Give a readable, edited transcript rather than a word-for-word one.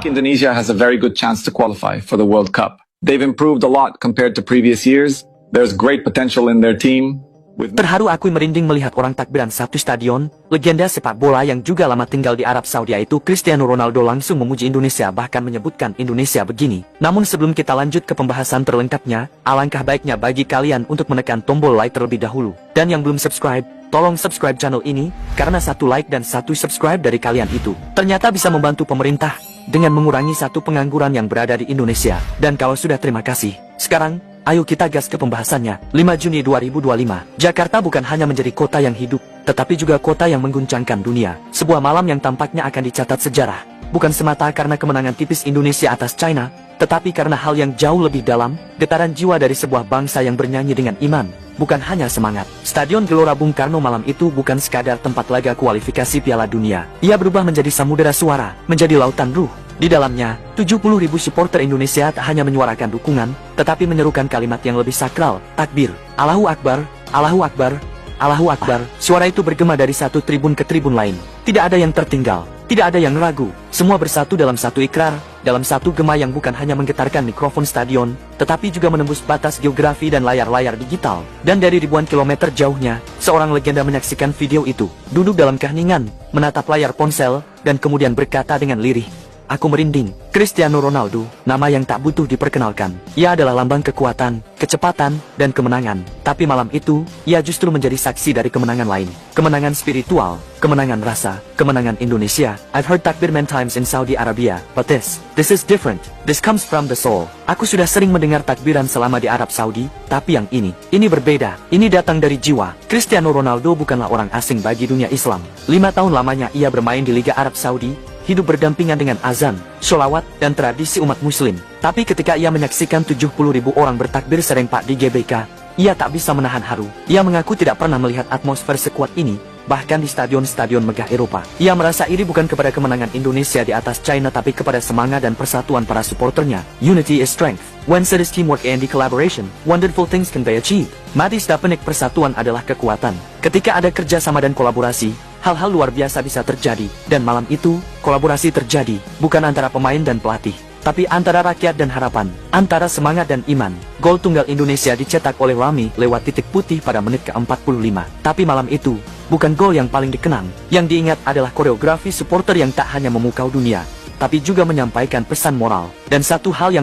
Indonesia has a very good chance to qualify for the World Cup. They've improved a lot compared to previous years. There's great potential in their team. Terharu aku merinding melihat orang takbiran satu stadion. Legenda sepak bola yang juga lama tinggal di Arab Saudi yaitu Cristiano Ronaldo langsung memuji Indonesia, bahkan menyebutkan Indonesia begini. Namun sebelum kita lanjut ke pembahasan terlengkapnya, alangkah baiknya bagi kalian untuk menekan tombol like terlebih dahulu. Dan yang belum subscribe, tolong subscribe channel ini, karena satu like dan satu subscribe dari kalian itu ternyata bisa membantu pemerintah dengan mengurangi satu pengangguran yang berada di Indonesia. Dan kalau sudah, terima kasih. Sekarang, ayo kita gas ke pembahasannya. 5 Juni 2025, Jakarta bukan hanya menjadi kota yang hidup, tetapi juga kota yang mengguncangkan dunia. Sebuah malam yang tampaknya akan dicatat sejarah. Bukan semata karena kemenangan tipis Indonesia atas China, tetapi karena hal yang jauh lebih dalam, getaran jiwa dari sebuah bangsa yang bernyanyi dengan iman, bukan hanya semangat. Stadion Gelora Bung Karno malam itu bukan sekadar tempat laga kualifikasi Piala Dunia. Ia berubah menjadi samudera suara, menjadi lautan ruh. Di dalamnya, 70.000 supporter Indonesia tak hanya menyuarakan dukungan, tetapi menyerukan kalimat yang lebih sakral, takbir. Allahu Akbar, Allahu Akbar, Allahu Akbar. Suara itu bergema dari satu tribun ke tribun lain. Tidak ada yang tertinggal, tidak ada yang ragu. Semua bersatu dalam satu ikrar, dalam satu gema yang bukan hanya menggetarkan mikrofon stadion, tetapi juga menembus batas geografi dan layar-layar digital. Dan dari ribuan kilometer jauhnya, seorang legenda menyaksikan video itu, duduk dalam keheningan, menatap layar ponsel, dan kemudian berkata dengan lirih, "Aku merinding." Cristiano Ronaldo, nama yang tak butuh diperkenalkan. Ia adalah lambang kekuatan, kecepatan, dan kemenangan. Tapi malam itu, ia justru menjadi saksi dari kemenangan lain. Kemenangan spiritual, kemenangan rasa, kemenangan Indonesia. I've heard takbir many times in Saudi Arabia, but this is different. This comes from the soul. Aku sudah sering mendengar takbiran selama di Arab Saudi, tapi yang ini berbeda. Ini datang dari jiwa. Cristiano Ronaldo bukanlah orang asing bagi dunia Islam. 5 tahun lamanya ia bermain di Liga Arab Saudi, hidup berdampingan dengan azan, sholawat, dan tradisi umat muslim. Tapi ketika ia menyaksikan 70.000 orang bertakbir serempak di GBK, ia tak bisa menahan haru. Ia mengaku tidak pernah melihat atmosfer sekuat ini, bahkan di stadion-stadion megah Eropa. Ia merasa iri bukan kepada kemenangan Indonesia di atas China, tapi kepada semangat dan persatuan para suporternya. Unity is strength. When there is teamwork and collaboration, wonderful things can be achieved. Mati Stepanik, persatuan adalah kekuatan. Ketika ada kerjasama dan kolaborasi, hal-hal luar biasa bisa terjadi. Dan malam itu, kolaborasi terjadi, bukan antara pemain dan pelatih, tapi antara rakyat dan harapan, antara semangat dan iman. Gol tunggal Indonesia dicetak oleh Rami lewat titik putih pada menit ke-45. Tapi malam itu, bukan gol yang paling dikenang. Yang diingat adalah koreografi supporter yang tak hanya memukau dunia, tapi juga menyampaikan pesan moral. Dan satu hal yang